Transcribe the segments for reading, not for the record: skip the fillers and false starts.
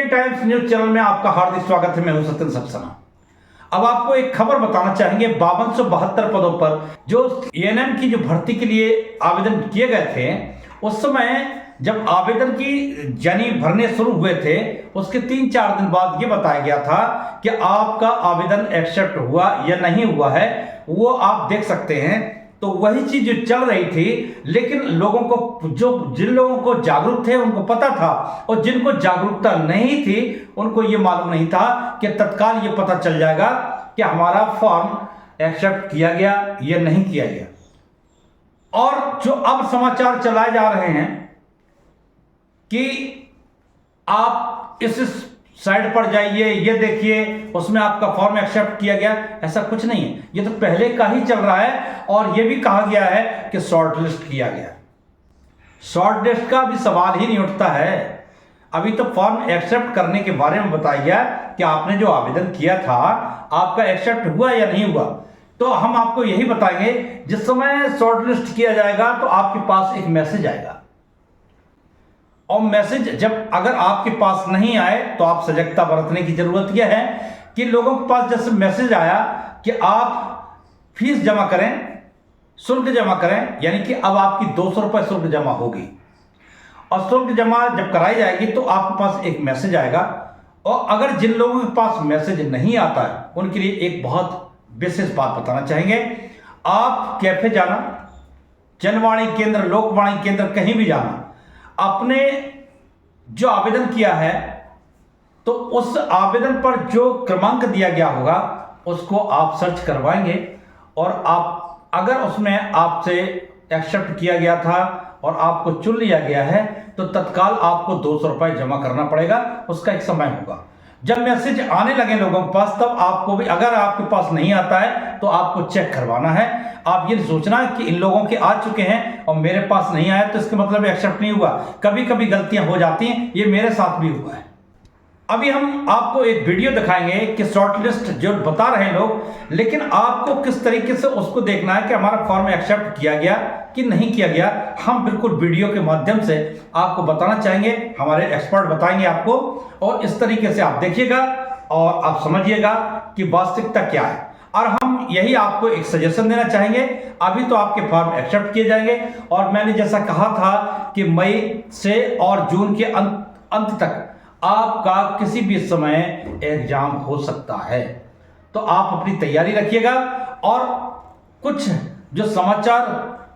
Times news channel में आपका हार्दिक स्वागत है। मैं हूं सत्यन सक्सेना। अब आपको एक खबर बताना चाहेंगे। 5272 पदों पर जो एएनएम की जो भर्ती के लिए आवेदन किए गए थे, उस समय जब आवेदन की यानी भरने शुरू हुए थे, उसके 3-4 दिन बाद ये बताया गया था कि आपका आवेदन एक्सेप्ट हुआ या नहीं हुआ है, वो आप देख सकते हैं। तो वही चीज जो चल रही थी, लेकिन लोगों को जिन लोगों को जागरूक थे उनको पता था, और जिनको जागरूकता नहीं थी उनको ये मालूम नहीं था कि तत्काल ये पता चल जाएगा कि हमारा फॉर्म एक्सेप्ट किया गया या नहीं किया गया। और जो अब समाचार चलाए जा रहे हैं कि आप इस साइड पर जाइए, ये देखिए उसमें आपका फॉर्म एक्सेप्ट किया गया, ऐसा कुछ नहीं है। ये तो पहले का ही चल रहा है। और ये भी कहा गया है कि शॉर्ट लिस्ट किया गया। शॉर्ट लिस्ट का भी सवाल ही नहीं उठता है। अभी तो फॉर्म एक्सेप्ट करने के बारे में बताया गया कि आपने जो आवेदन किया था आपका एक्सेप्ट हुआ या नहीं हुआ। तो हम आपको यही बताएंगे, जिस समय शॉर्ट लिस्ट किया जाएगा तो आपके पास एक मैसेज आएगा, और मैसेज जब अगर आपके पास नहीं आए तो आप सजगता बरतने की जरूरत यह है कि लोगों के पास जैसे मैसेज आया कि आप फीस जमा करें, शुल्क जमा करें, यानी कि अब आपकी 200 रुपये शुल्क जमा होगी, और शुल्क जमा जब कराई जाएगी तो आपके पास एक मैसेज आएगा। और अगर जिन लोगों के पास मैसेज नहीं आता है उनके लिए एक बहुत विशेष बात बताना चाहेंगे। आप कैफे जाना, जनवाणी केंद्र, लोकवाणी केंद्र, कहीं भी जाना, आपने जो आवेदन किया है तो उस आवेदन पर जो क्रमांक दिया गया होगा उसको आप सर्च करवाएंगे, और आप अगर उसमें आपसे एक्सेप्ट किया गया था और आपको चुन लिया गया है तो तत्काल आपको 200 रुपये जमा करना पड़ेगा। उसका एक समय होगा। जब मैसेज आने लगे लोगों के पास तब आपको भी, अगर आपके पास नहीं आता है तो आपको चेक करवाना है। आप ये सोचना कि इन लोगों के आ चुके हैं और मेरे पास नहीं आया तो इसका मतलब एक्सेप्ट नहीं हुआ। कभी कभी गलतियां हो जाती हैं, ये मेरे साथ भी हुआ है। अभी हम आपको एक वीडियो दिखाएंगे कि शॉर्ट लिस्ट जो बता रहे हैं लोग, लेकिन आपको किस तरीके से उसको देखना है कि हमारा फॉर्म एक्सेप्ट किया गया कि नहीं किया गया। हम बिल्कुल वीडियो के माध्यम से आपको बताना चाहेंगे, हमारे एक्सपर्ट बताएंगे आपको, और इस तरीके से आप देखिएगा और आप समझिएगा कि वास्तविकता क्या है। और हम यही आपको एक सजेशन देना चाहेंगे। अभी तो आपके फॉर्म एक्सेप्ट किए जाएंगे, और मैंने जैसा कहा था कि मई से और जून के अंत तक आपका किसी भी समय एग्जाम हो सकता है। तो आप अपनी तैयारी रखिएगा। और कुछ जो समाचार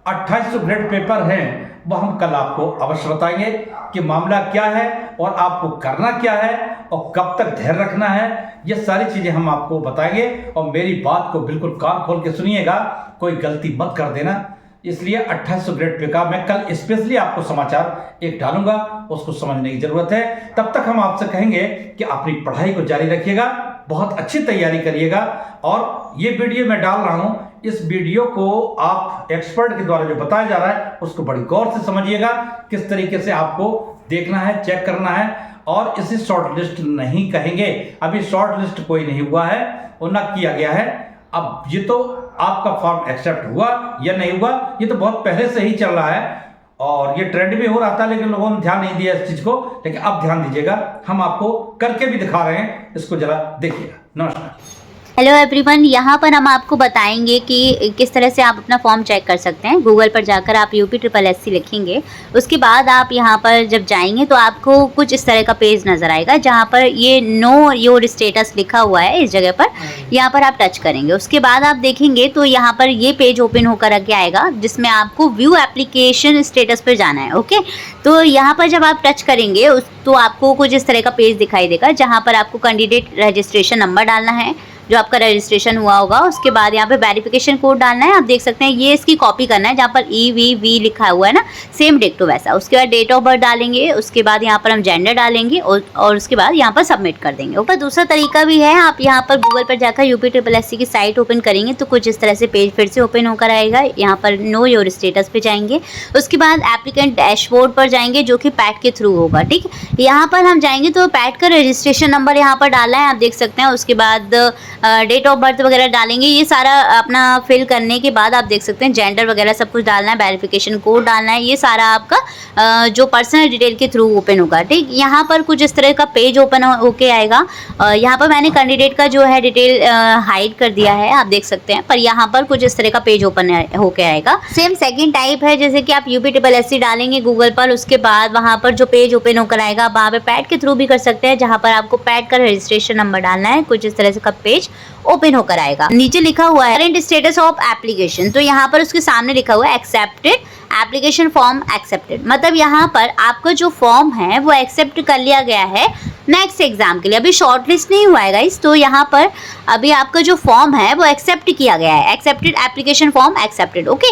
2800 ग्रेड पेपर हैं वो हम कल आपको अवश्य बताएंगे कि मामला क्या है और आपको करना क्या है और कब तक धैर्य रखना है। ये सारी चीजें हम आपको बताएंगे, और मेरी बात को बिल्कुल कान खोल के सुनिएगा, कोई गलती मत कर देना। इसलिए 2800 ग्रेड पे का मैं कल स्पेशली आपको समाचार एक डालूंगा, उसको समझने की जरूरत है। तब तक हम आपसे कहेंगे कि अपनी पढ़ाई को जारी रखिएगा, बहुत अच्छी तैयारी करिएगा। और ये वीडियो मैं डाल रहा हूं, इस वीडियो को आप एक्सपर्ट के द्वारा जो बताया जा रहा है उसको बड़ी गौर से समझिएगा, किस तरीके से आपको देखना है, चेक करना है। और इसे शॉर्ट लिस्ट नहीं कहेंगे, अभी शॉर्ट लिस्ट कोई नहीं हुआ है और ना किया गया है। अब ये तो आपका फॉर्म एक्सेप्ट हुआ या नहीं हुआ, ये तो बहुत पहले से ही चल रहा है और ये ट्रेंड भी हो रहा था, लेकिन लोगों ने ध्यान नहीं दिया इस चीज को। लेकिन अब ध्यान दीजिएगा, हम आपको करके भी दिखा रहे हैं, इसको जरा देखिएगा। नमस्कार। हेलो एवरीवन, यहाँ पर हम आपको बताएंगे कि किस तरह से आप अपना फॉर्म चेक कर सकते हैं। गूगल पर जाकर आप UPSSC लिखेंगे, उसके बाद आप यहाँ पर जब जाएंगे तो आपको कुछ इस तरह का पेज नज़र आएगा जहाँ पर ये नो योर स्टेटस लिखा हुआ है। इस जगह पर यहाँ पर आप टच करेंगे, उसके बाद आप देखेंगे तो यहाँ पर ये पेज ओपन होकर के आएगा जिसमें आपको व्यू एप्लीकेशन स्टेटस पर जाना है। ओके, तो यहाँ पर जब आप टच करेंगे तो आपको कुछ इस तरह का पेज दिखाई देगा जहाँ पर आपको कैंडिडेट रजिस्ट्रेशन नंबर डालना है जो आपका रजिस्ट्रेशन हुआ होगा। उसके बाद यहाँ पे वेरिफिकेशन कोड डालना है। आप देख सकते हैं ये इसकी कॉपी करना है, जहाँ पर EVV लिखा हुआ है ना, सेम डिक्टो वैसा। उसके बाद डेट ऑफ बर्थ डालेंगे, उसके बाद यहाँ पर हम जेंडर डालेंगे और उसके बाद यहाँ पर सबमिट कर देंगे। ऊपर दूसरा तरीका भी है, आप यहाँ पर गूगल पर जाकर UPSSC की साइट ओपन करेंगे तो कुछ इस तरह से पेज फिर से ओपन होकर आएगा। यहाँ पर नो योर स्टेटस पे जाएंगे, उसके बाद एप्लीकेंट डैशबोर्ड पर जाएंगे जो कि पैट के थ्रू होगा। ठीक, यहाँ पर हम जाएंगे तो पैट का रजिस्ट्रेशन नंबर यहाँ पर डालना है, आप देख सकते हैं। उसके बाद डेट ऑफ बर्थ वगैरह डालेंगे। ये सारा अपना फिल करने के बाद आप देख सकते हैं जेंडर वगैरह सब कुछ डालना है, वेरिफिकेशन कोड डालना है। ये सारा आपका जो पर्सनल डिटेल के थ्रू ओपन होगा। ठीक, यहाँ पर कुछ इस तरह का पेज ओपन होके आएगा। यहाँ पर मैंने कैंडिडेट का जो है डिटेल हाइड कर दिया है, आप देख सकते हैं, पर यहाँ पर कुछ इस तरह का पेज ओपन होके आएगा। सेम सेकंड टाइप है, जैसे कि आप UPSSC डालेंगे गूगल पर, उसके बाद वहाँ पर जो पेज ओपन होकर आएगा, वहाँ पे पैड के थ्रू भी कर सकते हैं, जहाँ पर आपको पैड का रजिस्ट्रेशन नंबर डालना है। कुछ इस तरह से का पेज ओपन होकर आएगा। नीचे लिखा हुआ है करंट स्टेटस ऑफ एप्लीकेशन, तो यहाँ पर उसके सामने लिखा हुआ है एक्सेप्टेड, एप्लीकेशन फॉर्म एक्सेप्टेड, मतलब यहाँ पर आपका जो फॉर्म है वो एक्सेप्ट कर लिया गया है नेक्स्ट एग्जाम के लिए। अभी शॉर्ट लिस्ट नहीं हुआ है गाइस, तो यहाँ पर अभी आपका जो फॉर्म है वो एक्सेप्ट किया गया है, accepted application form accepted. Okay,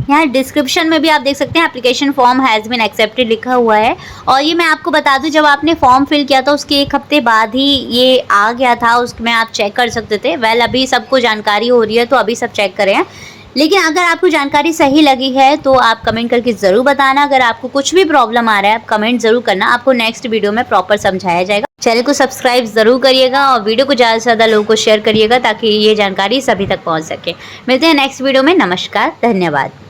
यहाँ डिस्क्रिप्शन में भी आप देख सकते हैं application form has been accepted लिखा हुआ है। और ये मैं आपको बता दूं, जब आपने फॉर्म फिल किया था उसके 1 हफ्ते बाद ही ये आ गया था, उसमें आप चेक कर सकते थे। वेल, अभी सबको जानकारी हो रही है तो अभी सब चेक करें। लेकिन अगर आपको जानकारी सही लगी है तो आप कमेंट करके ज़रूर बताना। अगर आपको कुछ भी प्रॉब्लम आ रहा है आप कमेंट ज़रूर करना, आपको नेक्स्ट वीडियो में प्रॉपर समझाया जाएगा। चैनल को सब्सक्राइब ज़रूर करिएगा और वीडियो को ज़्यादा से ज़्यादा लोगों को शेयर करिएगा ताकि ये जानकारी सभी तक पहुंच सके। मिलते हैं नेक्स्ट वीडियो में। नमस्कार, धन्यवाद।